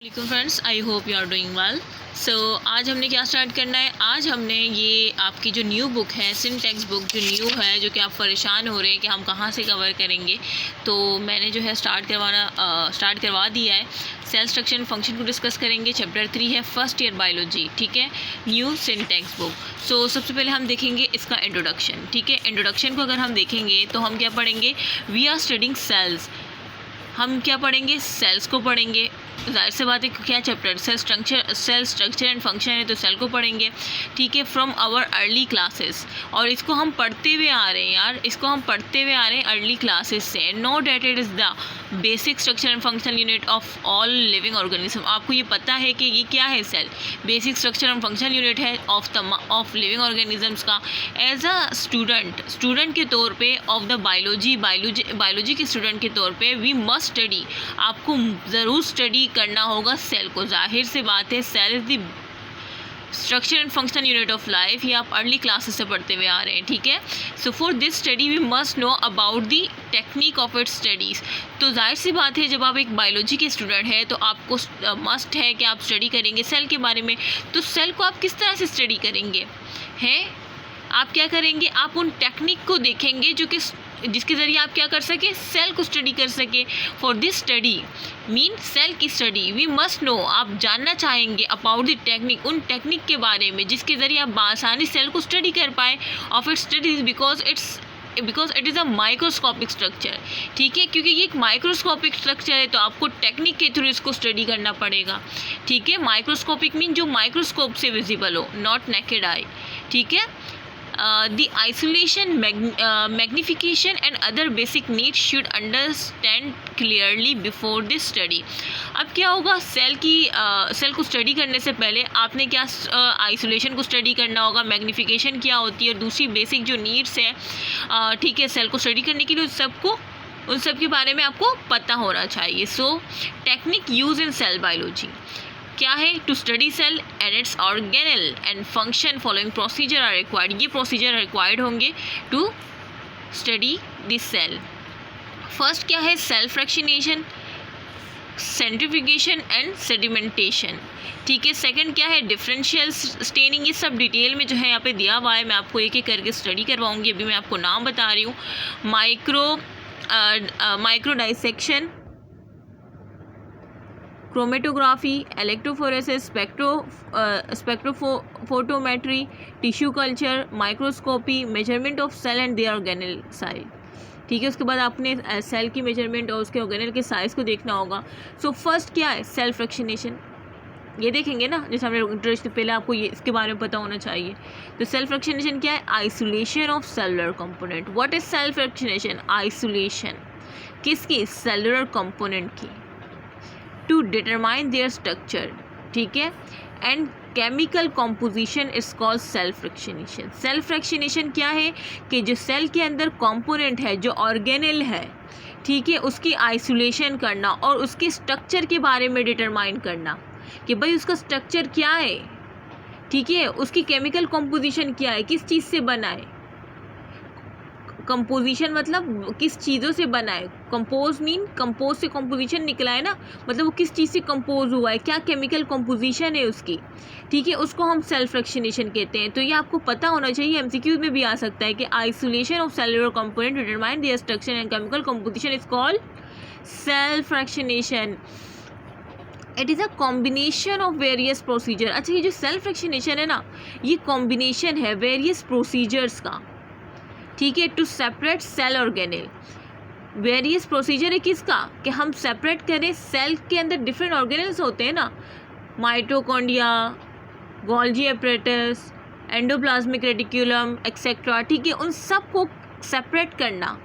Welcome friends, I hope you are doing well. So आज हमने क्या स्टार्ट करना है। आज हमने ये आपकी जो न्यू बुक है, सिंटैक्स बुक जो न्यू है, जो कि आप परेशान हो रहे हैं कि हम कहाँ से कवर करेंगे, तो मैंने जो है स्टार्ट करवा दिया है। सेल स्ट्रक्चर एंड फंक्शन को डिस्कस करेंगे। चैप्टर 3 है फर्स्ट ईयर बायोलॉजी, ठीक है, न्यू सिंटैक्स बुक। सो सबसे पहले हम देखेंगे इसका इंट्रोडक्शन, ठीक है। इंट्रोडक्शन को अगर हम देखेंगे तो हम क्या पढ़ेंगे, वी आर स्टडिंग सेल्स। हम क्या पढ़ेंगे, सेल्स को पढ़ेंगे। जाहिर सी बात है, क्या chapter cell structure and function है, तो सेल को पढ़ेंगे, ठीक है, फ्रॉम आवर अर्ली क्लासेस। और इसको हम पढ़ते हुए आ रहे हैं यार, इसको हम पढ़ते हुए आ रहे हैं अर्ली क्लासेस से। Know that it is the basic structure and functional unit of all living organism. आपको ये पता है कि ये क्या है, cell basic structure and functional unit है ऑफ लिविंग ऑर्गेनिजम्स का। एज अ स्टूडेंट के तौर पे ऑफ द बायोलॉजी के स्टूडेंट के तौर पे वी मस्ट स्टडी, आपको ज़रूर स्टडी करना होगा सेल को। जाहिर सी बात है, cell is the structure and functional unit of life. ये आप अर्ली क्लासेस से पढ़ते हुए आ रहे हैं, ठीक है। So for this study we must know about the technique of its studies. तो जाहिर सी बात है, जब आप एक बायोलॉजी के स्टूडेंट हैं तो आपको मस्ट है कि आप स्टडी करेंगे सेल के बारे में। तो सेल को आप किस तरह से स्टडी करेंगे हैं, आप क्या करेंगे, आप उन टेक्निक को देखेंगे जो कि जिसके ज़रिए आप क्या कर सके, सेल को स्टडी कर सके। For this study mean cell की स्टडी वी मस्ट नो, आप जानना चाहेंगे अबाउट द टेक्निक, उन टेक्निक के बारे में जिसके ज़रिए आप आसानी सेल को स्टडी कर पाए of its studies, because it is a microscopic structure, ठीक है। क्योंकि ये एक माइक्रोस्कोपिक स्ट्रक्चर है तो आपको टेक्निक के थ्रू इसको स्टडी करना पड़ेगा, ठीक है। माइक्रोस्कोपिक मीन जो माइक्रोस्कोप से विजिबल हो, नॉट नेकेड आई, ठीक है। The isolation, magnification and other basic needs should understand clearly before this study। अब क्या होगा, सेल को स्टडी करने से पहले आपने क्या आइसोलेशन को स्टडी करना होगा, मैग्निफिकेशन क्या होती है, और दूसरी बेसिक जो नीड्स है, ठीक है, सेल को स्टडी करने के लिए उन सब के बारे में आपको पता होना चाहिए। So technique use in cell biology क्या है, to study cell and its organelle and function following procedure are required. ये प्रोसीजर रिक्वायर्ड होंगे to study this cell. First क्या है, cell fractionation, centrifugation and sedimentation, ठीक है। सेकंड क्या है, डिफरेंशियल स्टेनिंग। ये सब डिटेल में जो है यहाँ पे दिया हुआ है, मैं आपको एक एक करके स्टडी करवाऊँगी। अभी मैं आपको नाम बता रही हूँ, micro dissection, chromatography, electrophoresis, spectrophotometry, tissue culture, microscopy, measurement of cell and their organelle size, ठीक है। उसके बाद आपने सेल की मेजरमेंट और उसके ऑर्गेनल के साइज़ को देखना होगा। सो फर्स्ट क्या है, सेल फ्रैक्शनेशन, ये देखेंगे ना, जैसे हमने इंट्रोडक्शन पहले आपको ये इसके बारे में पता होना चाहिए। तो सेल फ्रैक्शनेशन क्या है, isolation of cellular component. What is cell fractionation, isolation किसकी, सेलुलर कंपोनेंट की, टू डिटरमाइन देयर स्ट्रक्चर, ठीक है, and chemical composition is called cell fractionation. Cell fractionation क्या है कि जो सेल के अंदर कंपोनेंट है, जो ऑर्गेनल है, ठीक है, उसकी आइसोलेशन करना और उसके स्ट्रक्चर के बारे में डिटरमाइन करना कि भाई उसका स्ट्रक्चर क्या है, ठीक है, उसकी केमिकल कॉम्पोजिशन क्या है, किस चीज़ से बना है। कंपोजिशन मतलब किस चीज़ों से बना है, कंपोज मीन कंपोज से कंपोजिशन निकला है ना, मतलब वो किस चीज़ से कंपोज हुआ है, क्या केमिकल कंपोजिशन है उसकी, ठीक है, उसको हम सेल फ्रैक्शनेशन कहते हैं। तो ये आपको पता होना चाहिए, एमसीक्यूज में भी आ सकता है कि isolation of cellular component determine their structure and chemical composition is called cell fractionation. It is a combination of various procedure. अच्छा, ये जो सेल फ्रैक्शनेशन है ना, ये कॉम्बिनेशन है वेरियस प्रोसीजर्स का, ठीक है, to separate cell organelle. Various procedure है किसका, कि हम सेपरेट करें, सेल के अंदर डिफरेंट ऑर्गेनल्स होते हैं ना, mitochondria, Golgi apparatus, endoplasmic reticulum etcetera, ठीक है, उन सब को सेपरेट करना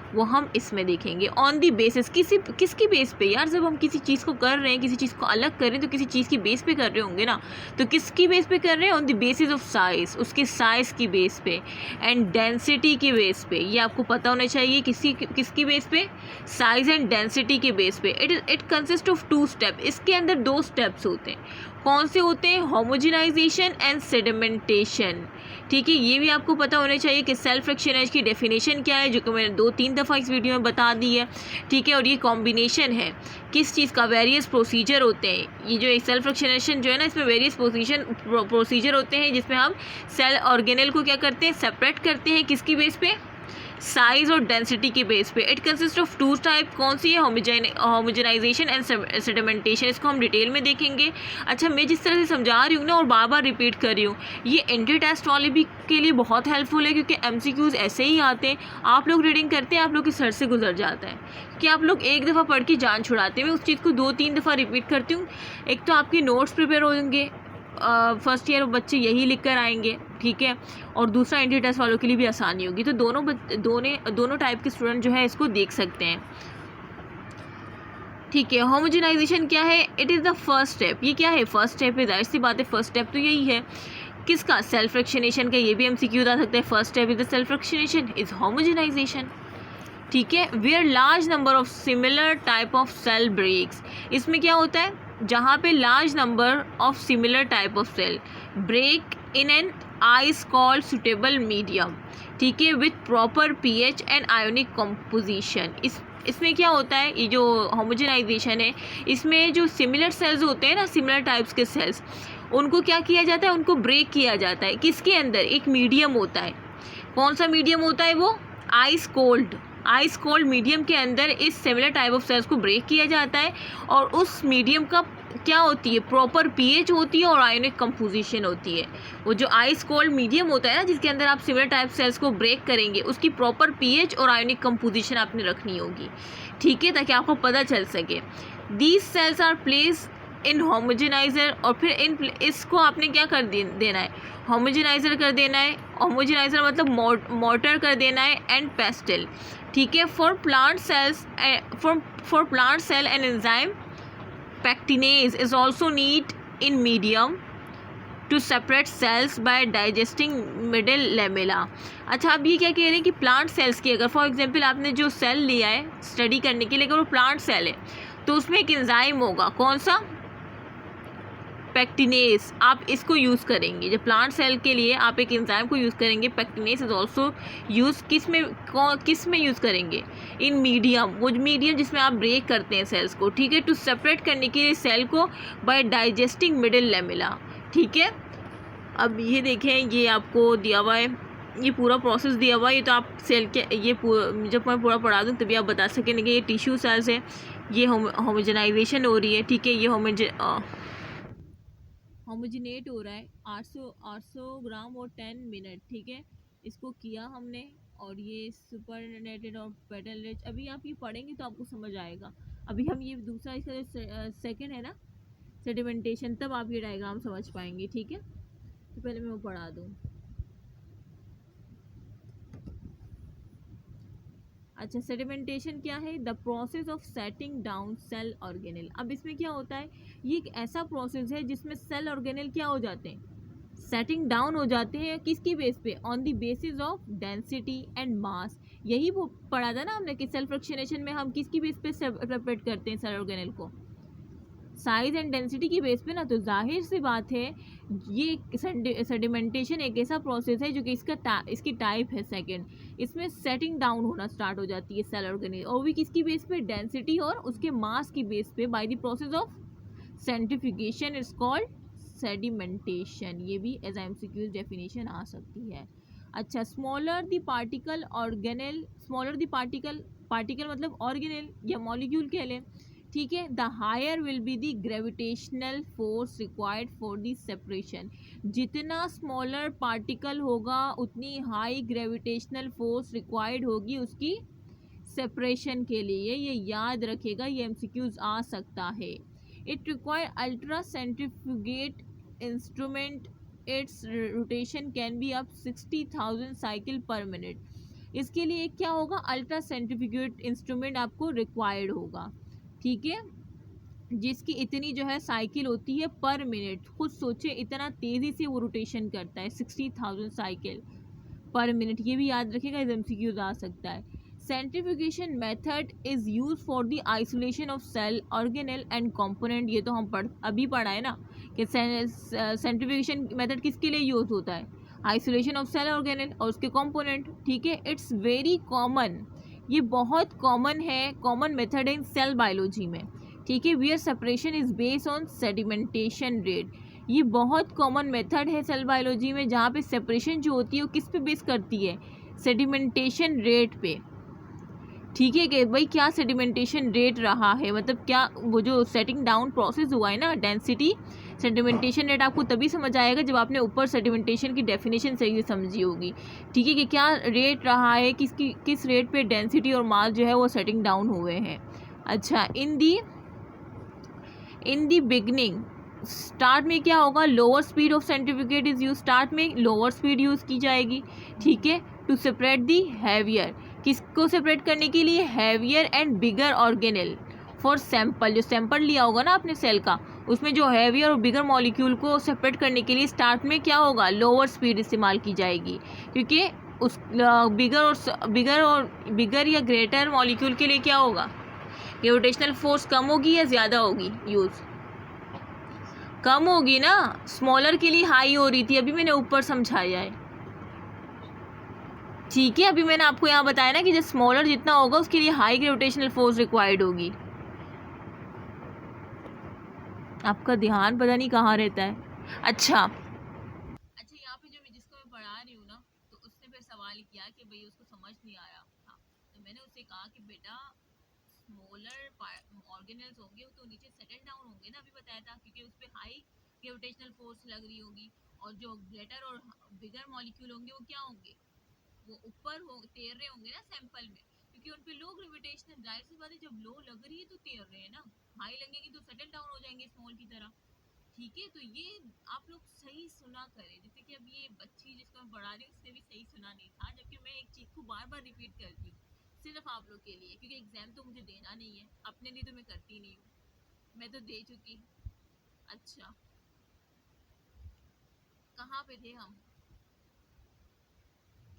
वो हम इसमें देखेंगे। ऑन दी बेसिस, किसकी बेस पे यार, जब हम किसी चीज़ को कर रहे हैं, किसी चीज़ को अलग कर रहे हैं, तो किसी चीज़ की बेस पे कर रहे होंगे ना, तो किसकी बेस पे कर रहे हैं, on the basis of size, उसके साइज़ की बेस पे, एंड डेंसिटी की बेस पे। ये आपको पता होना चाहिए, किसकी बेस पे, साइज एंड डेंसिटी के बेस पे। It consist of 2 step. इसके अंदर 2 स्टेप्स होते हैं। कौन से होते हैं, होमोजेनाइजेशन एंड सेडिमेंटेशन, ठीक है, ये भी आपको पता होना चाहिए कि सेल फ्रैक्शनराइज की डेफिनेशन क्या है, जो कि मैंने 2-3 दफ़ा इस वीडियो में बता दी है। ठीक है, और ये कॉम्बिनेशन है किस चीज़ का, वेरियस प्रोसीजर होते हैं। ये जो सेल फ्रैक्शनेशन जो है ना, इसमें वेरियस प्रोसीजर होते हैं, जिसमें हम सेल ऑर्गेनेल को क्या करते हैं, सेपरेट करते हैं किसकी बेस पे, साइज और डेंसिटी के बेस पे। इट कंसिस्ट ऑफ 2 टाइप, कौन सी है, होमोजेनाइजेशन एंड सेडिमेंटेशन। इसको हम डिटेल में देखेंगे। अच्छा, मैं जिस तरह से समझा रही हूँ ना और बार बार रिपीट कर रही हूँ, ये एंट्री टेस्ट वाले भी के लिए बहुत हेल्पफुल है, क्योंकि MCQs ऐसे ही आते हैं। आप लोग रीडिंग करते हैं, आप लोग के सर से गुजर जाता है कि आप लोग एक दफ़ा पढ़ के जान छुड़ाते हैं। मैं उस चीज़ को 2-3 दफ़ा रिपीट करती हूँ। एक तो आपके नोट्स प्रिपेयर होंगे, फर्स्ट ईयर बच्चे यही लिख कर आएंगे। ठीक है, और दूसरा एंट्री टेस्ट वालों के लिए भी आसानी होगी। तो दोनों टाइप के स्टूडेंट जो है इसको देख सकते हैं। ठीक है, होमोजेनाइजेशन क्या है, it is the first step. ये क्या है, फर्स्ट स्टेप है, जाहिर सी बात है, फर्स्ट स्टेप तो यही है किसका, सेल फ्रैक्शनेशन का। ये भी MCQ आ सकता है, first step is the cell fractionation is homogenization. ठीक है, where large number of similar type of cell breaks. इसमें क्या होता है, जहाँ पे large number of similar type of cell break in an ice called suitable medium. ठीक है, with proper pH and ionic composition. इसमें क्या होता है, ये जो होमोजेनाइजेशन है, इसमें जो सिमिलर सेल्स होते हैं ना, सिमिलर टाइप्स के सेल्स, उनको क्या किया जाता है, उनको ब्रेक किया जाता है। किसके अंदर, एक मीडियम होता है। कौन सा मीडियम होता है वो, आइस कोल्ड मीडियम के अंदर इस सिमिलर टाइप ऑफ सेल्स को ब्रेक किया जाता है। और उस मीडियम का क्या होती है, प्रॉपर pH होती है और आयोनिक कंपोजिशन होती है। वो जो आइस कोल्ड मीडियम होता है ना, जिसके अंदर आप सिमिलर टाइप सेल्स को ब्रेक करेंगे, उसकी प्रॉपर pH और आयोनिक कंपोजिशन आपने रखनी होगी। ठीक है, ताकि आपको पता चल सके। These cells are place in homogenizer, और फिर इसको आपने क्या कर देना है, होमोजेनाइजर कर देना है। होमोजेनाइजर मतलब मोर्टर कर देना है, एंड पेस्टल। ठीक है, for plant cell and enzyme pectinase is also need in medium to separate cells by digesting middle lamella। अच्छा, अब ये क्या कह रहे हैं कि प्लांट सेल्स की, अगर फॉर एग्जांपल आपने जो सेल लिया है स्टडी करने के लिए, अगर वो प्लांट सेल है तो उसमें एक एंजाइम होगा, कौन सा, पेक्टिनेस। आप इसको यूज़ करेंगे जब प्लांट सेल के लिए, आप एक एंजाइम को यूज़ करेंगे। पेक्टिनेस इज ऑल्सो यूज़ किस में यूज़ करेंगे, इन मीडियम, वो मीडियम जिसमें आप ब्रेक करते हैं सेल्स को। ठीक है, टू सेपरेट करने के लिए सेल को बाय डाइजेस्टिंग मिडिल लेमिला। ठीक है, अब ये देखें, ये आपको दिया हुआ है, ये पूरा प्रोसेस दिया हुआ है। ये तो आप सेल के, ये जब मैं पूरा पढ़ा दूँ तभी आप बता सकेंगे कि ये टिश्यू सेल्स है, ये होमोजेनाइजेशन हो रही है। ठीक है, ये होमोजिनेट हो रहा है 800 ग्राम और 10 मिनट। ठीक है, इसको किया हमने, और ये सुपरनेटेड और पेटल। अभी आप ये पढ़ेंगे तो आपको समझ आएगा। अभी हम ये दूसरा, इसका जो सेकंड है ना, सेडिमेंटेशन, तब आप ये डायग्राम समझ पाएंगे। ठीक है, तो पहले मैं वो पढ़ा दूँ। अच्छा, सेडिमेंटेशन क्या है, the process of setting down cell organelle. अब इसमें क्या होता है, ये एक ऐसा प्रोसेस है जिसमें सेल ऑर्गेनेल क्या हो जाते हैं, सेटिंग डाउन हो जाते हैं। किसकी बेस पे, on the basis of density and mass. यही वो पढ़ा था ना हमने कि सेल फ्रैक्शनेशन में हम किसकी बेस पे सेपरेट करते हैं सेल ऑर्गेनेल को, साइज एंड डेंसिटी की बेस पे ना। तो जाहिर सी बात है, ये सेडिमेंटेशन एक ऐसा प्रोसेस है जो कि इसकी टाइप है सेकंड। इसमें सेटिंग डाउन होना स्टार्ट हो जाती है सेल ऑर्गेनेल, और भी किसकी बेस पे, डेंसिटी और उसके मास की बेस पे, by the process of centrifugation is called sedimentation. ये भी एज MCQ डेफिनेशन आ सकती है। अच्छा, smaller the particle organelle, smaller the particle मतलब ऑर्गेनेल या मॉलिक्यूल कह लें। ठीक है, the higher will be the gravitational force required for the separation. जितना स्मॉलर पार्टिकल होगा उतनी हाई ग्रेविटेशनल फोर्स रिक्वायर्ड होगी उसकी सेपरेशन के लिए। ये याद रखेगा, ये MCQs आ सकता है। It require ultra centrifugate instrument, its rotation can be up 60,000 cycle per minute. इसके लिए क्या होगा, अल्ट्रा सेंट्रीफ्यूगेट इंस्ट्रूमेंट आपको रिक्वायर्ड होगा। ठीक है, जिसकी इतनी जो है साइकिल होती है पर मिनट। खुद सोचे, इतना तेज़ी से वो रोटेशन करता है, 60,000 साइकिल पर मिनट। ये भी याद रखिएगा, MCQ आ सकता है। Centrifugation method is use for the isolation of cell organelle and component. ये तो हम अभी पढ़ा है ना कि सेंट्रीफ्यूगेशन मेथड किसके लिए यूज़ होता है, आइसोलेशन ऑफ सेल ऑर्गेनेल और उसके कंपोनेंट, ठीक है। इट्स वेरी कॉमन, ये बहुत कॉमन है, कॉमन मेथड है इन सेल बायोलॉजी में, ठीक है। Wear separation is based on sedimentation rate, ये बहुत कॉमन मेथड है सेल बायोलॉजी में जहाँ पे सेपरेशन जो होती है वो किस पे बेस करती है, सेडिमेंटेशन रेट पे, ठीक है। कि भाई क्या सेडिमेंटेशन रेट रहा है, मतलब क्या वो जो सेटिंग डाउन प्रोसेस हुआ है ना, डेंसिटी सेडिमेंटेशन रेट आपको तभी समझ आएगा जब आपने ऊपर सेडिमेंटेशन की डेफिनेशन सही से समझी होगी, ठीक है। कि क्या रेट रहा है, किस रेट पे डेंसिटी और मास जो है वो सेटिंग डाउन हुए हैं। अच्छा, इन दी बिगनिंग, स्टार्ट में क्या होगा, lower speed of centrifugate is use, start में लोअर स्पीड यूज़ की जाएगी, ठीक है। टू सेपरेट दी हैवियर, किसको सेपरेट करने के लिए, heavier and bigger organelle for sample, जो सैंपल लिया होगा ना आपने सेल का, उसमें जो हैवियर और बिगर मॉलिक्यूल को सेपरेट करने के लिए स्टार्ट में क्या होगा, लोअर स्पीड इस्तेमाल की जाएगी, क्योंकि उस बिगर या ग्रेटर मॉलिक्यूल के लिए क्या होगा, ग्रेविटेशनल फोर्स कम होगी या ज़्यादा होगी, यूज़ कम होगी ना, स्मॉलर के लिए हाई हो रही थी, अभी मैंने ऊपर समझाया है, ठीक है। अभी मैंने आपको यहाँ बताया ना कि जब स्मॉलर जितना होगा उसके लिए हाई ग्रेविटेशनल फोर्स रिक्वायर्ड होगी। आपका ध्यान पता नहीं कहाँ रहता है। अच्छा, यहाँ पे जो जिसको मैं पढ़ा रही हूँ ना, तो उसने फिर सवाल किया कि भाई उसको समझ नहीं आया था, तो मैंने उससे कहा कि बेटा स्मॉलर ऑर्गेनल्स होंगे वो तो नीचे सेटल डाउन होंगे ना, अभी बताया था, क्योंकि उस पर हाई ग्रेविटेशनल फोर्स लग रही होगी, और जो ग्रेटर और बिगर मॉलिक्यूल होंगे वो क्या होंगे, वो ऊपर हो तैर रहे होंगे ना सैंपल में, क्योंकि उन पे लो ग्रेविटेशनल, जाहिर सी बात है जब लो लग रही है तो तैर रहे हैं ना, हाई लगेगी तो सेटल डाउन हो जाएंगे स्मॉल की तरह, ठीक है। तो ये आप लोग सही सुना करें, जैसे कि अब ये बच्ची जिसको मैं पढ़ा रही हूँ उसने भी सही सुना नहीं था, जबकि मैं एक चीज को बार बार रिपीट करती हूँ सिर्फ आप लोग के लिए, क्योंकि एग्जाम तो मुझे देना नहीं है, अपने लिए तो मैं करती नहीं हूँ, मैं तो दे चुकी। अच्छा, कहाँ पे थे हम,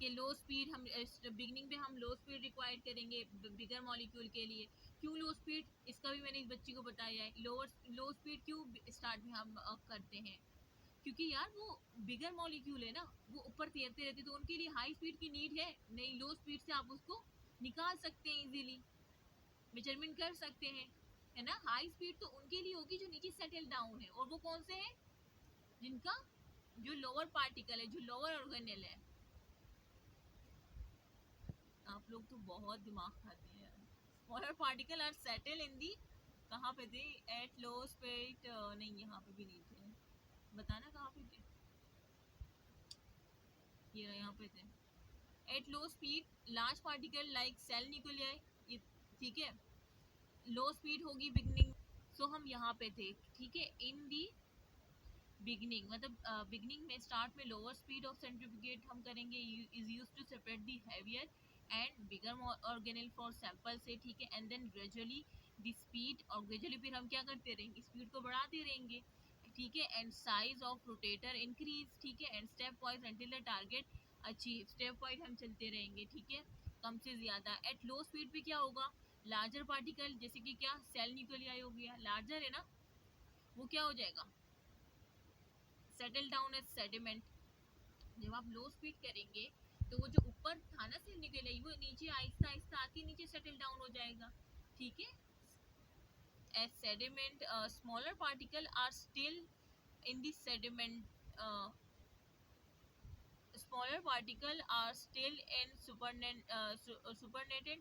कि लो स्पीड, हम बिगनिंग पे हम लो स्पीड रिक्वायर्ड करेंगे बिगर मॉलिक्यूल के लिए, क्यों लो स्पीड, इसका भी मैंने इस बच्ची को बताया है, लो स्पीड क्यों स्टार्ट में हम करते हैं, क्योंकि यार वो बिगर मॉलिक्यूल है ना, वो ऊपर तैरते रहते, तो उनके लिए हाई स्पीड की नीड है नहीं, लो स्पीड से आप उसको निकाल सकते हैं, इजीली मेजरमेंट कर सकते हैं, है ना। हाई स्पीड तो उनके लिए होगी जो नीचे सेटल डाउन है, और वो कौन से हैं, जिनका जो लोअर पार्टिकल है, जो लोअर ऑर्गेनेल है। आप लोग तो बहुत दिमाग खाते हैं यार। Smaller particle are settle in the, कहाँ पे थे, एट लो स्पीड, नहीं यहाँ पे भी नहीं थे, बताना कहाँ पे थे, ये यहाँ पे थे, at low speed large particle like cell nuclei, ये ठीक है, लो स्पीड होगी बिगनिंग, सो हम यहाँ पे थे, ठीक है। इन दी बिगनिंग, मतलब बिगनिंग में स्टार्ट में लोअर स्पीड ऑफ सेंट्रीफ्यूगेट हम करेंगे, is used to separate the heavier and bigger organelle for sample से, ठीक है। And then gradually the speed, और ग्रेजुअली फिर हम क्या करते रहेंगे, स्पीड को बढ़ाते रहेंगे, ठीक है। And size of rotator increase, ठीक है। And step wise until the target achieve, step wise हम चलते रहेंगे, ठीक है, कम से ज्यादा। एट लो स्पीड पे क्या होगा, लार्जर पार्टिकल, जैसे कि क्या सेल न्यूक्लियाई हो गया, लार्जर है ना, वो क्या हो जाएगा, सेटल डाउन एज सेडिमेंट। जब आप लो स्पीड करेंगे तो वो जो ऊपर था ना सेल न्यूक्लियाई, वो नीचे आहिस्ता आहिस्ता आके नीचे सेटल डाउन हो जाएगा, ठीक है। As sediment, smaller particle are still in the sediment, smaller particles are still in supernatant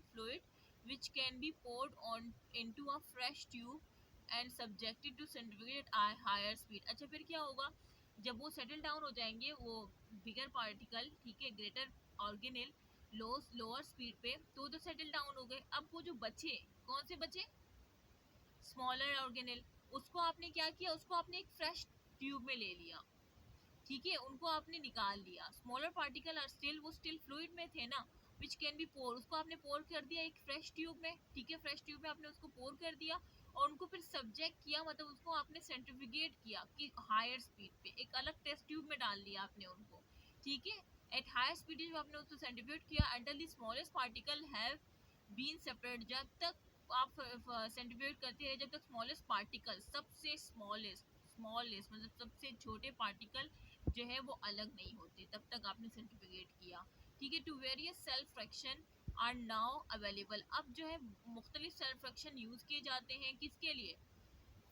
fluid which can be poured on into a fresh tube and subjected to centrifugal at higher speed। अच्छा, फिर क्या होगा, जब वो settle down हो जाएंगे वो बिगर particle, ठीक है, ग्रेटर ऑर्गेनेल लोअर स्पीड पे, तो सेटल डाउन हो गए। अब वो जो बचे, कौन से बचे, स्मॉलर ऑर्गेनेल, उसको आपने क्या किया, उसको आपने एक फ्रेश ट्यूब में ले लिया, ठीक है, उनको आपने निकाल दिया। स्मॉलर पार्टिकल आर स्टिल, वो स्टिल फ्लूइड में थे ना, विच कैन बी पोर, उसको आपने पोर कर दिया एक फ्रेश ट्यूब में, ठीक है, फ्रेश ट्यूब में आपने उसको पोर कर दिया, और उनको फिर सब्जेक्ट किया, मतलब उसको आपने सेंट्रीफ्यूगेट किया कि हायर स्पीड पे, एक अलग टेस्ट ट्यूब में डाल दिया आपने उनको, ठीक है। एट हायर स्पीड जब आपने उसको सेंट्रीफ्यूगेट किया until the smallest particle have been separate, जब तक आप सेंट्रीफ्यूगेट करते हैं जब तक स्मॉलेस्ट पार्टिकल, सबसे स्मॉलेस्ट स्मॉलेस्ट मतलब सबसे छोटे पार्टिकल जो है वो अलग नहीं होते, तब तक आपने सर्टिफिकेट किया। ठीक है, to various cell fraction are now available. अब जो है मुख्तलिफ सेल फ्रैक्शन यूज़ किए जाते हैं किसके लिए?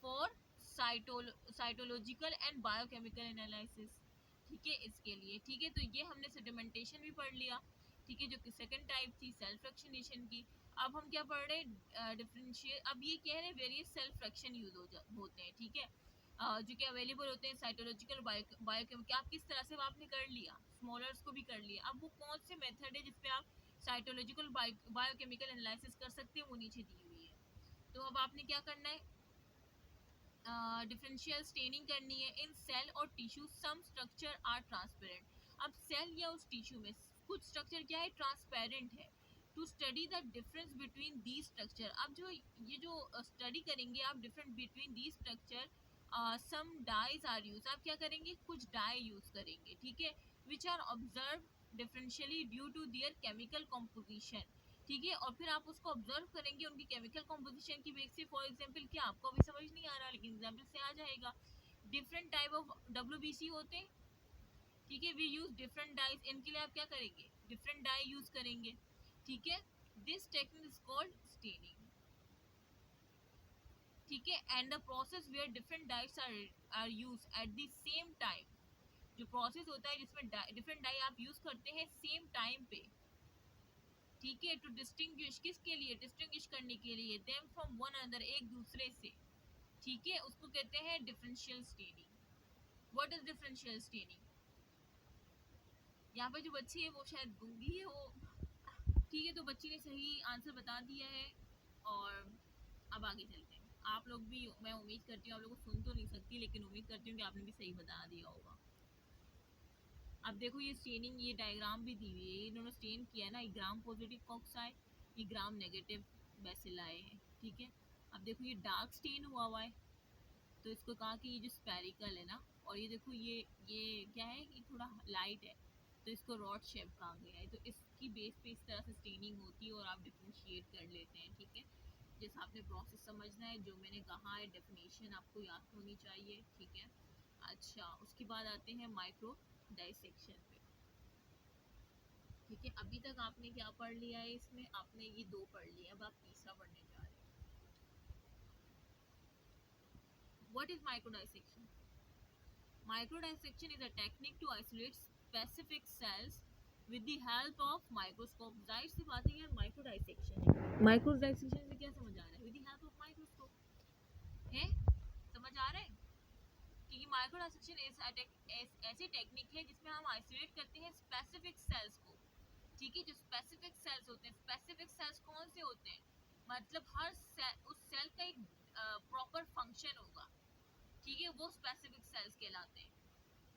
For cytological and biochemical analysis. ठीक है, इसके लिए। ठीक है, तो ये हमने सेडिमेंटेशन भी पढ़ लिया। ठीक है, जो कि सेकंड टाइप थी सेल फ्रैक्शनेशन की। अब हम क्या पढ़ रहे हैं? डिफरेंशिएट। अब ये कह रहे हैं वेरियस सेल फ्रैक्शन यूज होते हैं। ठीक है, जो कि अवेलेबल होते हैं साइटोलॉजिकल बायोकेमिकल। आप किस तरह से आपने कर लिया, स्मॉलर्स को भी कर लिया। अब वो कौन से मेथड है जिसपे आप साइटोलॉजिकल बायोकेमिकल एनालिसिस कर सकते हैं, वो नीचे दी हुई है। तो अब आपने क्या करना है? डिफरेंशियल स्टेनिंग करनी है। इन सेल और tissue some structure are transparent. अब सेल या उस टिश्यू में कुछ स्ट्रक्चर क्या है? ट्रांसपेरेंट है। To study the difference between the structure. अब जो ये जो स्टडी करेंगे आप difference between the structure, some dyes are use. आप क्या करेंगे? कुछ डाई यूज करेंगे। ठीक है, which are observe differentially due to their chemical composition. ठीक है, और फिर आप उसको ऑब्जर्व करेंगे उनकी केमिकल कॉम्पोजिशन की बेस से। फॉर एग्जांपल, क्या आपको अभी समझ नहीं आ रहा लेकिन एग्जांपल से आ जाएगा। डिफरेंट टाइप ऑफ WBC होते हैं। ठीक है, वी यूज डिफरेंट डाइज। इनके लिए आप क्या करेंगे? डिफरेंट डाई यूज करेंगे। ठीक है, this technique is called staining. ठीक है, and the process where different dyes are use at the same time. जो प्रोसेस होता है जिसमें डिफरेंट डाई आप यूज करते हैं सेम टाइम पे। ठीक है, टू डिस्टिंग्विश, किसके लिए? डिस्टिंग्विश करने के लिए, देम फ्रॉम वन अनदर, एक दूसरे से। ठीक है, उसको कहते हैं differential staining. What is differential staining? यहाँ पे जो बच्ची है वो शायद गूंगी है वो। ठीक है, तो बच्ची ने सही आंसर बता दिया है। और अब आगे चलते हैं। आप लोग भी, मैं उम्मीद करती हूँ आप लोग को सुन तो नहीं सकती लेकिन उम्मीद करती हूँ कि आपने भी सही बता दिया होगा। अब देखो ये स्टेनिंग, ये डायग्राम भी दी हुई है। इन्होंने स्टेन किया है ना, ग्राम पॉजिटिव कॉक्साई, ये ग्राम नेगेटिव बैसिलाई है। ठीक है, अब देखो ये डार्क स्टेन हुआ है, तो इसको कहा कि ये जो स्पेरिकल है ना, और ये देखो ये क्या है कि थोड़ा लाइट है, तो इसको रॉड शेप कहा गया है। तो इसकी बेस पे इस तरह से स्टेनिंग होती है और आप डिफ्रेंशिएट कर लेते हैं। ठीक है, जैसे आपने प्रोसेस समझना है, जो मैंने कहा है डेफिनेशन आपको याद होनी चाहिए। ठीक है, अच्छा उसके बाद आते हैं माइक्रो डाइसेक्शन पे। ठीक है, अभी तक आपने क्या पढ़ लिया है? इसमें आपने ये दो पढ़ लिया, अब आप तीसरा पढ़ने जा रहे हैं। What is micro dissection? Micro dissection is a technique to isolate specific cells with the help of microscope. जाहिर सी बात है यार, माइक्रो डाइसेक्शन है। माइक्रो डाइसेक्शन से क्या समझ आ रहा है? With the help of microscope है, समझ आ रहा है? क्योंकि माइक्रो डाइसेक्शन ऐसी टेक्निक है जिसमें हम आइसोलेट करते हैं स्पेसिफिक सेल्स को। ठीक है, जो स्पेसिफिक सेल्स होते हैं, स्पेसिफिक सेल्स कौन से होते हैं? मतलब हर सेल, उस सेल का एक प्रॉपर फंक्शन होगा। ठीक है, वो स्पेसिफिक सेल्स कहलाते हैं।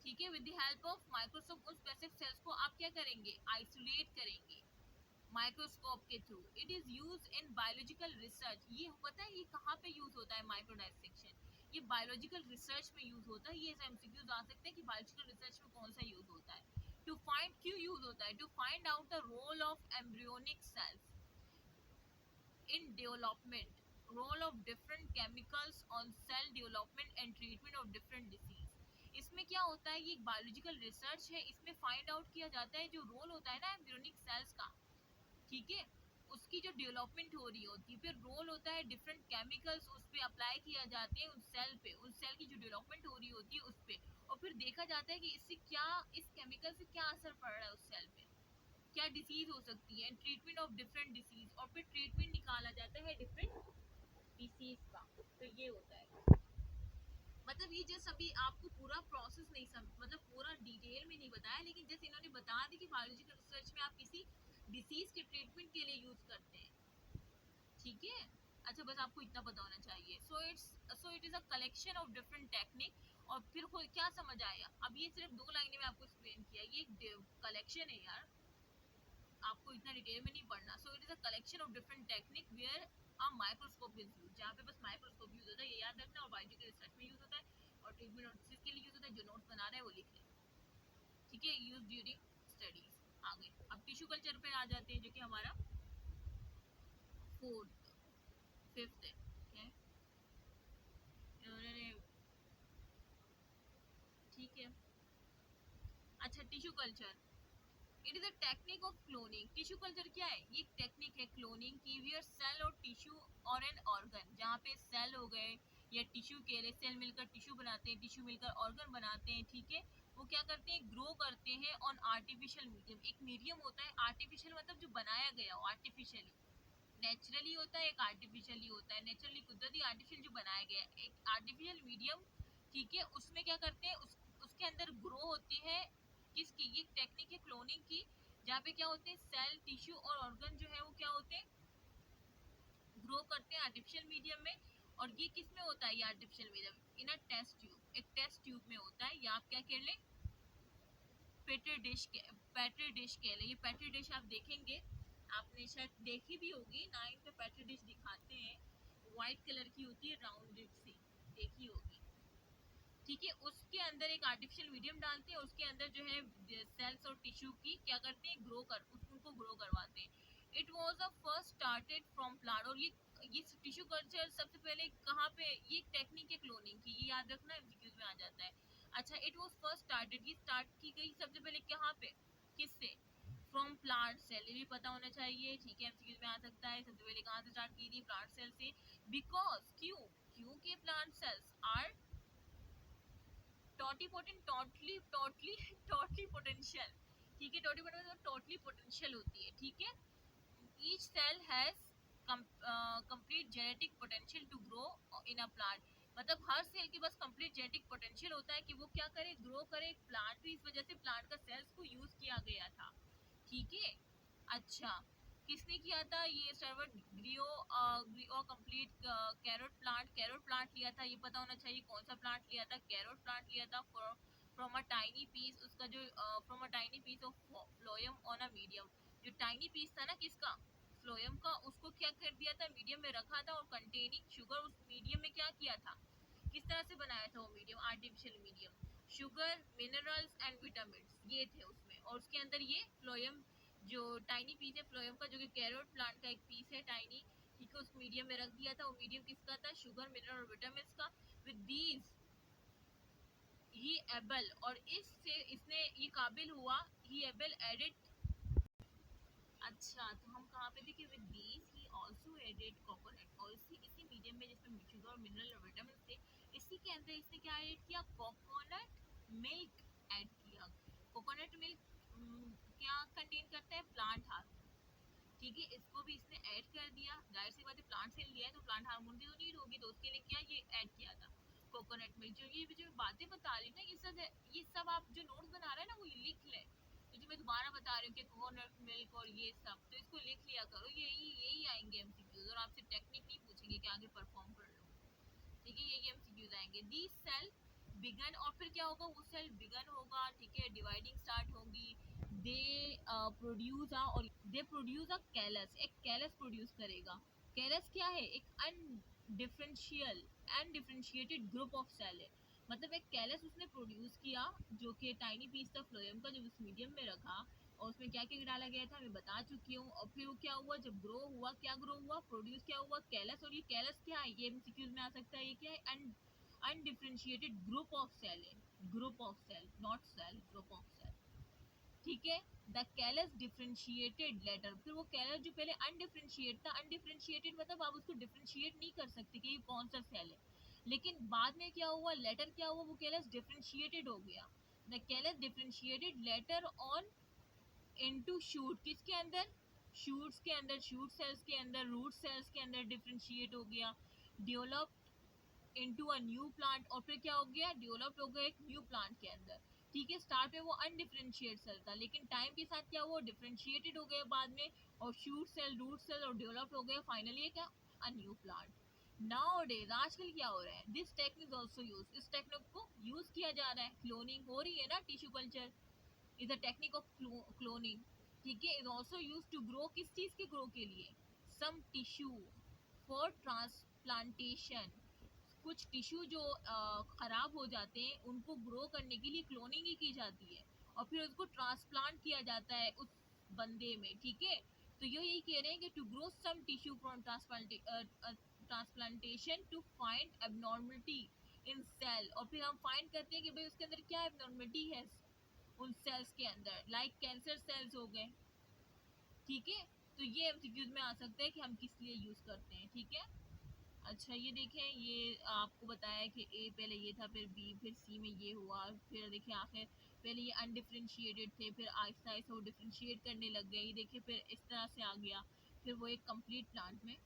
ठीक है, with the help of microscope उन स्पेसिफिक सेल्स को आप क्या करेंगे? आइसोलेट करेंगे माइक्रोस्कोप के through. It is use in biological research. ये पता है ये कहाँ पे यूज होता है माइक्रो डाइसेक्शन? ये बायोलॉजिकल रिसर्च में यूज होता है। ये एमसीक्यूज आ सकते हैं कि बायोलॉजिकल रिसर्च में कौन सा यूज होता है। टू फाइंड, क्यों यूज होता है? To find out the role of embryonic cells in development, role of different chemicals on cell development and treatment of different disease। इसमें क्या होता है? ये एक बायोलॉजिकल रिसर्च है। इसमें फाइंड आउट किया जाता है जो रोल होता है ना एम्ब्रियोनिक सेल्स का। ठीक है, उसकी जो डेवलपमेंट हो रही होती है, फिर रोल होता है डिफरेंट केमिकल्स उस पर अप्लाई किया जाते हैं उस सेल पे, उस सेल की जो डेवलपमेंट हो रही होती है उस पे, और फिर देखा जाता है कि इससे क्या, इस केमिकल से क्या असर पड़ रहा है उस सेल पे, क्या डिसीज हो सकती है, ट्रीटमेंट ऑफ डिफरेंट डिसीज, और फिर ट्रीटमेंट निकाला जाता है डिफरेंट डिसीज का। तो ये होता है। मतलब ये जैसे अभी आपको पूरा प्रोसेस नहीं मतलब पूरा डिटेल में नहीं बताया, लेकिन जैसे इन्होंने बता दी कि बायोलॉजिकल रिसर्च में आप किसी डिसीज के ट्रीटमेंट के लिए यूज करते हैं। ठीक है, अच्छा बस आपको इतना पता होना चाहिए। सो it is a collection of different technique. और फिर क्या समझ आया? अब ये सिर्फ दो लाइनें में आपको एक्सप्लेन किया, ये एक कलेक्शन है यार, आपको इतना डिटेल में नहीं पढ़ना। So it is a collection of different technique where a microscope is used. जहाँ पे बस माइक्रोस्कोप यूज होता है, ये याद रखना। और बायोलॉजिकल रिसर्च में यूज होता है, और ट्रीटमेंट और डिसीज के लिए यूज होता है। जो नोट्स बना रहे हैं वो लिख लें। ठीक है, यूज ड्यूरिंग स्टडीज। आगे अब टिश्यू कल्चर पे आ जाते हैं, जो कि हमारा फोर्थ, फिफ्थ है। इन्होंने ठीक है। अच्छा, tissue culture, it is a technique of cloning. Tissue culture क्या है? ये टेक्निक है क्लोनिंग की, वियर सेल और टिश्यू और एन ऑर्गन, जहाँ पे सेल हो गए या टिश्यू के लिए, सेल मिलकर टिश्यू बनाते हैं, टिश्यू मिलकर ऑर्गन बनाते हैं, ठीक है। वो क्या करते हैं? ग्रो करते हैं ऑन आर्टिफिशियल मीडियम। एक मीडियम होता है आर्टिफिशियल, मतलब जो बनाया गया हो आर्टिफिशियली। नेचुरली होता है, एक आर्टिफिशियली होता है। नेचुरली कुदरती, आर्टिफिशियल जो बनाया गया है, एक आर्टिफिशियल मीडियम, ठीक है। उसमें क्या करते हैं? उसके अंदर ग्रो होती है किसकी? ये टेक्निक है क्लोनिंग की, जहाँ पे क्या होते हैं? सेल, टिश्यू और ऑर्गन जो है वो क्या होते हैं? ग्रो करते हैं आर्टिफिशियल मीडियम में। और ये किस में होता है? ये artificial medium in a test tube, एक टेस्ट ट्यूब में होता है। या आप क्या कह लें? पेट्री डिश के, पेट्री डिश कह लें। ये पेट्री डिश आप देखेंगे, आपने शायद देखी भी होगी, 9 पे पेट्री डिश दिखाते हैं, व्हाइट कलर की होती है, राउंडेड सी, देखी होगी, ठीक है। उसके अंदर एक आर्टिफिशियल मीडियम डालते हैं, उसके अंदर जो है सेल्स और टिश्यू की क्या करते हैं? उनको ग्रो करवाते हैं। It was a first started from plant. और ये टिश्यू कल्चर सबसे पहले कहाँ पे? ये टेक्निक है क्लोनिंग की, ये याद रखना, एमसीक्यूज में आ जाता है। अच्छा, इट वाज फर्स्ट स्टार्टेड, ये स्टार्ट की गई सबसे पहले कहाँ पे? किससे? फ्रॉम प्लांट सेल, ये भी पता होना चाहिए, ठीक है, एमसीक्यूज में आ सकता है। सबसे पहले कहाँ से स्टार्ट की थी? प्लांट सेल से। बिकॉज क्योंकि plant cells are totipotent, totally potential, ठीक है। टोटीपोटेंट टोटली पोटेंशियल होती है, ठीक है। Each cell has complete genetic potential to grow in a plant. मतलब हर सेल के पास कंप्लीट जेनेटिक पोटेंशियल होता है कि वो क्या करे? ग्रो करे एक प्लांट भी। इस वजह से प्लांट का सेल्स को यूज किया गया था, ठीक है। अच्छा, किसने किया था ये? सर्वर ग्रियो कंप्लीट कैरोट प्लांट लिया था, ये पता होना चाहिए। कौन सा प्लांट लिया था? कैरोट प्लांट लिया था। फ्रॉम अ टाइनी पीस, उसका जो from a tiny piece of phloem on a medium, जो टाइनी पीस था ना किसका? फ्लोएम का, उसको क्या कर दिया था? मीडियम में रखा था, और कंटेनिंग शुगर, उस मीडियम में क्या किया था? किस तरह से बनाया था वो medium? Artificial medium. Sugar, minerals and vitamin ये थे उसमें, और उसके अंदर ये फ्लोएम जो टाइनी पीस है फ्लोएम का, जो कि कैरोट प्लांट का एक पीस है टाइनी, ठीक है, उस मीडियम में रख दिया था। वो मीडियम किसका था? शुगर, मिनरल और विटामिन का। विद दीज ही एबल, और इससे इसने ये काबिल हुआ, ही एबल एडिड। अच्छा, तो हम कहाँ पे देखिए? With these he also added coconut, और इसी मीडियम में जिसमें शुगर और मिनरल और विटामिन थे, इसी के अंदर इसने क्या ऐड किया? कोकोनट मिल्क ऐड किया। कोकोनट मिल्क क्या कंटेन करता है? प्लांट हार्मोन, ठीक है। इसको भी इसने ऐड कर दिया। जाहिर सी बात है, प्लांट से लिया है तो प्लांट हार्मोन की तो नीड होगी, तो उसके लिए क्या ये ऐड किया था? Coconut milk. जो बातें बता रही हूँ ना, ये सब आप जो नोट्स बना रहे हैं ना, वो लिख ले। तो जो मैं दोबारा बता रही हूँ कि कोकोनट मिल्क और ये सब, तो इसको लिख लिया करो। यही यही आएंगे एमसीक्यूज, और आपसे टेक्निक नहीं पूछेंगे कि आगे परफॉर्म कर लो, ठीक है। यही एमसीक्यूज आएंगे। दी सेल बिगन, और फिर क्या होगा? वो सेल बिगन होगा, ठीक है, डिवाइडिंग स्टार्ट होगी। दे प्रोड्यूस और दे प्रोड्यूस अ कैलस, एक कैलस प्रोड्यूस करेगा। कैलस क्या है? एक अनडिफरेंशिएटेड ग्रुप ऑफ सेल है। मतलब एक कैलस उसने प्रोड्यूस किया, जो कि टाइनी पीस था फ्लोएम का, जब उस मीडियम में रखा, और उसमें क्या क्या डाला गया था मैं बता चुकी हूँ। और फिर वो क्या हुआ? जब ग्रो हुआ, क्या ग्रो हुआ? प्रोड्यूस क्या हुआ? कैलस। और ये कैलस क्या है? ये एमसीक्यूज में आ सकता है। ये क्या है? अनडिफरेंशिएटेड ग्रुप ऑफ सेल है, group of cell, not cell, group of cell, ठीक है। द कैलस डिफरेंशिएटेड लेटर, फिर वो कैलस जो पहले अनडिफरेंशिएट था, अनडिफरेंशिएटेड मतलब आप उसको डिफरेंशिएट नहीं कर सकते कि ये कौन सा सेल है, लेकिन बाद में क्या हुआ? लेटर क्या हुआ? वो कैलस डिफरेंशिएटेड हो गया। The callus differentiated later on into shoot, किसके अंदर? शूट्स के अंदर, शूट सेल्स के अंदर, रूट सेल्स के अंदर डिफरेंशिएट हो गया। Develop into a new plant, और फिर क्या हो गया? डेवलप हो गया एक न्यू प्लांट के अंदर, ठीक है। स्टार्ट में वो अनडिफरेंशिएट सेल था, लेकिन टाइम के साथ क्या हुआ? डिफरेंशिएटेड हो गए बाद में, और शूट सेल, रूट सेल, और डेवलप हो गया फाइनली क्या? A new plant. Nowadays, आजकल क्या हो रहा है? दिस टेक्निक ऑल्सो यूज, इस टेक्निक को यूज किया जा रहा है। क्लोनिंग हो रही है ना, tissue culture is a technique of cloning, ठीक है। Is also use to grow, किस चीज के ग्रो के लिए? सम टिश्यू फॉर ट्रांसप्लांटेशन, कुछ टिश्यू जो खराब हो जाते हैं उनको ग्रो करने के लिए क्लोनिंग ही की जाती है, और फिर उसको ट्रांसप्लांट किया जाता है उस बंदे में, ठीक है। तो यही कह रहे हैं कि to grow some tissue from transplantation to find abnormality in cell, और फिर हम फाइंड करते हैं कि भाई उसके अंदर क्या एब्नॉर्मलिटी है उन सेल्स के अंदर, लाइक कैंसर सेल्स हो गए, ठीक है। तो ये एमसीक्यूज में आ सकता है कि हम किस लिए यूज करते हैं, ठीक है। अच्छा ये देखें, ये आपको बताया कि ए पहले ये था, फिर बी, फिर सी में ये हुआ, फिर देखिए आखिर पहले ये अनडिफ्रेंशिएटेड थे, फिर आहिस्ता आहिस्ता वो डिफ्रेंशिएट करने लग गए, ये देखिए फिर इस तरह से आ गया, फिर वो एक कंप्लीट प्लांट में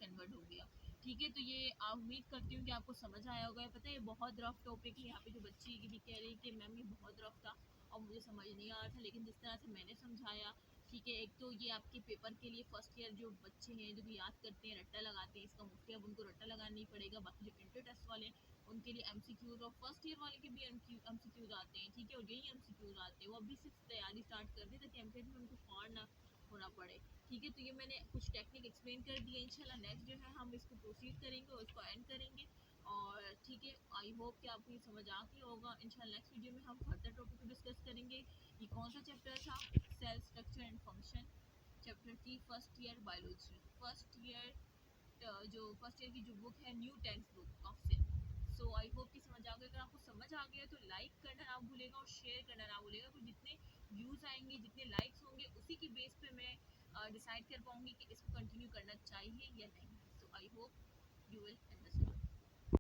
कन्वर्ट हो गया, ठीक है। तो ये उम्मीद करती हूँ कि आपको समझ आया होगा। पता है ये बहुत रफ टॉपिक है, यहाँ पे जो बच्ची भी कह रही कि मैम ये बहुत रफ था और मुझे समझ नहीं आ रहा था, लेकिन जिस तरह से मैंने समझाया, ठीक है। एक तो ये आपके पेपर के लिए फर्स्ट ईयर जो बच्चे हैं जो कि याद करते हैं, रट्टा लगाते हैं, इसका मुफ्ती अब उनको रट्टा लगाना नहीं पड़ेगा। बाकी जो इंटर टेस्ट वाले हैं उनके लिए एमसीक्यूज, और फर्स्ट ईयर वाले के भी एमसीक्यूज आते हैं, ठीक है। और यही एमसीक्यूज आते हैं, वो अभी सिर्फ तैयारी स्टार्ट कर दें ताकि एमसेट में उनको फाड़ ना होना पड़े, ठीक है। तो ये मैंने कुछ टेक्निक एक्सप्लेन कर दिया। इंशाल्लाह नेक्स्ट जो है हम इसको प्रोसीड करेंगे और इसको एंड करेंगे, और ठीक है। आई होप कि आपको ये समझ आ गया होगा। इंशाल्लाह नेक्स्ट वीडियो में हम फर्दर टॉपिक को डिस्कस करेंगे। ये कौन सा चैप्टर था? Cell structure and function, chapter थी first year biology, first year की जो बुक है new text book of cell. So I hope कि समझ आ गया। अगर आपको समझ आ गया तो लाइक करना ना भूलेगा और शेयर करना ना भूलेगा, तो जितने व्यूज़ आएंगे, जितने लाइक्स होंगे, उसी की बेस पे मैं डिसाइड कर पाऊंगी कि इसको कंटिन्यू करना चाहिए या नहीं। So I hope you will understand.